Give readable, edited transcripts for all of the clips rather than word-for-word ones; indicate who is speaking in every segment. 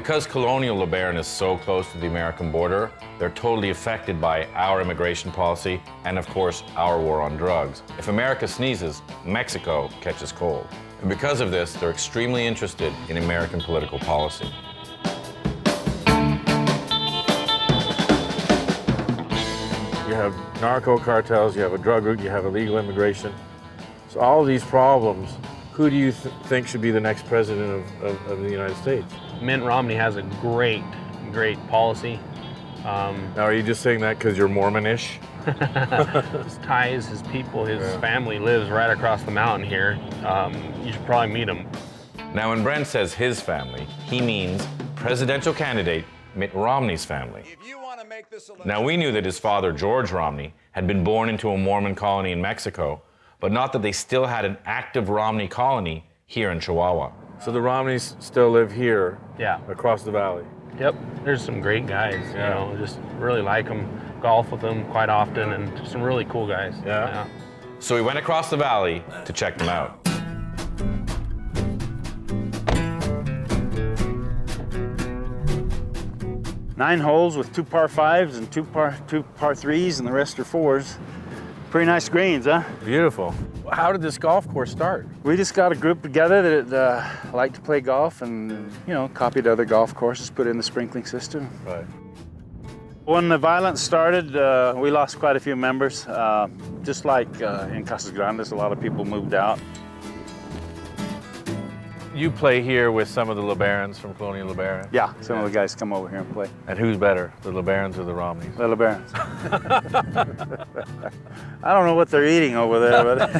Speaker 1: because colonial LeBaron is so close to the American border, they're totally affected by our immigration policy and, of course, our war on drugs. If America sneezes, Mexico catches cold. And because of this, they're extremely interested in American political policy.
Speaker 2: You have narco cartels, you have a drug route, you have illegal immigration. So all of these problems, who do you think should be the next president of the United States?
Speaker 3: Mitt Romney has a great policy.
Speaker 2: Now, are you just saying that because you're Mormon-ish?
Speaker 3: His ties, his people, his family lives right across the mountain here. You should probably meet him.
Speaker 1: Now, when Brent says his family, he means presidential candidate Mitt Romney's family. Now, we knew that his father, George Romney, had been born into a Mormon colony in Mexico, but not that they still had an active Romney colony here in Chihuahua.
Speaker 2: So the Romneys still live here, across the valley.
Speaker 3: Yep, there's some great guys, you know, just really like them, golf with them quite often, and some really cool guys.
Speaker 2: Yeah.
Speaker 1: So we went across the valley to check them out.
Speaker 4: Nine holes with 2 par 5s and two par 3s, and the rest are 4s. Pretty nice greens, huh?
Speaker 2: Beautiful. How did this golf course start?
Speaker 4: We just got a group together that liked to play golf and, you know, copied other golf courses, put in the sprinkling system.
Speaker 2: Right.
Speaker 4: When the violence started, we lost quite a few members. Just like in Casas Grandes, a lot of people moved out.
Speaker 2: You play here with some of the LeBarons from Colonial LeBaron?
Speaker 4: Yeah, some of the guys come over here and play.
Speaker 2: And who's better, the LeBarons or the Romneys?
Speaker 4: The LeBarons. I don't know what they're eating over there, but...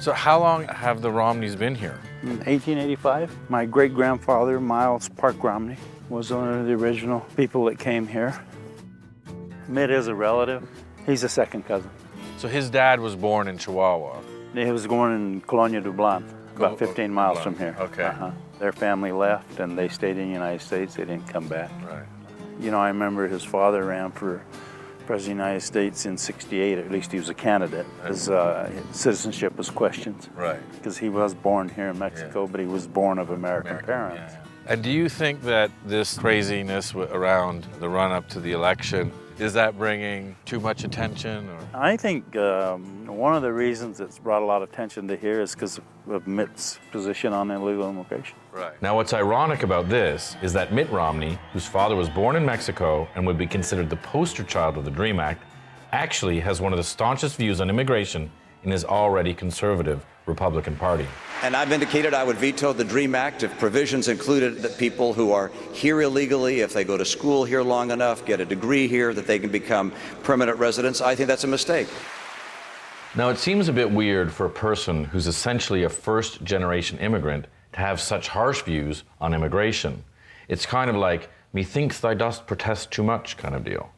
Speaker 2: So how long have the Romneys been here?
Speaker 4: In 1885, my great-grandfather, Miles Park Romney, was one of the original people that came here. Mitt is a relative. He's a second cousin.
Speaker 2: So his dad was born in Chihuahua?
Speaker 4: He was born in Colonia du Blanc, about 15 miles from here.
Speaker 2: Okay.
Speaker 4: Their family left and they stayed in the United States. They didn't come back.
Speaker 2: Right.
Speaker 4: You know, I remember his father ran for President of the United States in '68, at least he was a candidate. His citizenship was questioned.
Speaker 2: Right.
Speaker 4: Because he was born here in Mexico, but he was born of American parents.
Speaker 2: And do you think that this craziness around the run-up to the election, is that bringing too much attention? Or?
Speaker 4: I think one of the reasons it's brought a lot of attention to here is because of Mitt's position on illegal immigration.
Speaker 2: Right.
Speaker 1: Now, what's ironic about this is that Mitt Romney, whose father was born in Mexico and would be considered the poster child of the DREAM Act, actually has one of the staunchest views on immigration in his already conservative Republican Party.
Speaker 5: And I've indicated I would veto the DREAM Act if provisions included that people who are here illegally, if they go to school here long enough, get a degree here, that they can become permanent residents. I think that's a mistake.
Speaker 1: Now, it seems a bit weird for a person who's essentially a first-generation immigrant to have such harsh views on immigration. It's kind of like, methinks thou dost protest too much kind of deal.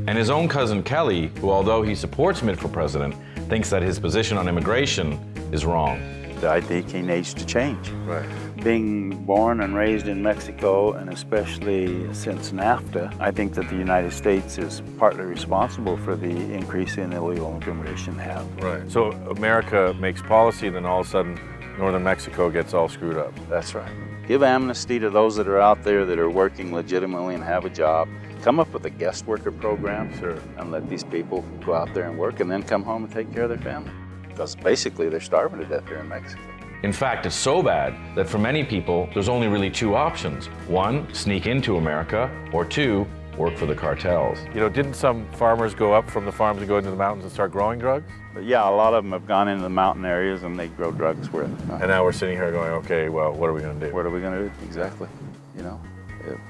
Speaker 1: And his own cousin Kelly, who although he supports Mitt for president, thinks that his position on immigration is wrong.
Speaker 4: I think he needs to change.
Speaker 2: Right.
Speaker 4: Being born and raised in Mexico, and especially since NAFTA, I think that the United States is partly responsible for the increase in illegal immigration we have.
Speaker 2: Right. So America makes policy, then all of a sudden northern Mexico gets all screwed up.
Speaker 4: That's right. Give amnesty to those that are out there that are working legitimately and have a job. Come up with a guest worker program, and let these people go out there and work and then come home and take care of their family. Because basically they're starving to death here in Mexico.
Speaker 1: In fact, it's so bad that for many people, there's only really 2 options. 1, sneak into America, or 2, work for the cartels.
Speaker 2: You know, didn't some farmers go up from the farms and go into the mountains and start growing drugs?
Speaker 4: But yeah, a lot of them have gone into the mountain areas and they grow drugs where.
Speaker 2: And now we're sitting here going, okay, well, what are we going to do?
Speaker 4: What are we going to do? Exactly. You know,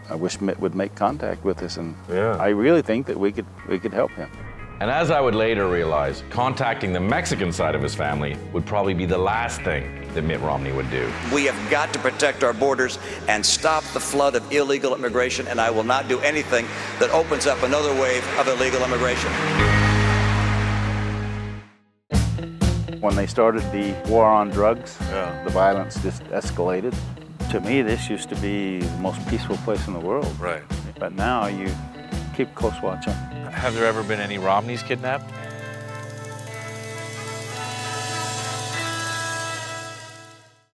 Speaker 4: I wish Mitt would make contact with us, and
Speaker 2: Yeah.
Speaker 4: I really think that we could help him.
Speaker 1: And as I would later realize, contacting the Mexican side of his family would probably be the last thing that Mitt Romney would do.
Speaker 5: We have got to protect our borders and stop the flood of illegal immigration, and I will not do anything that opens up another wave of illegal immigration.
Speaker 4: When they started the war on drugs, the violence just escalated. To me, this used to be the most peaceful place in the world.
Speaker 2: Right.
Speaker 4: But now you keep close watch on.
Speaker 2: Have there ever been any Romneys kidnapped?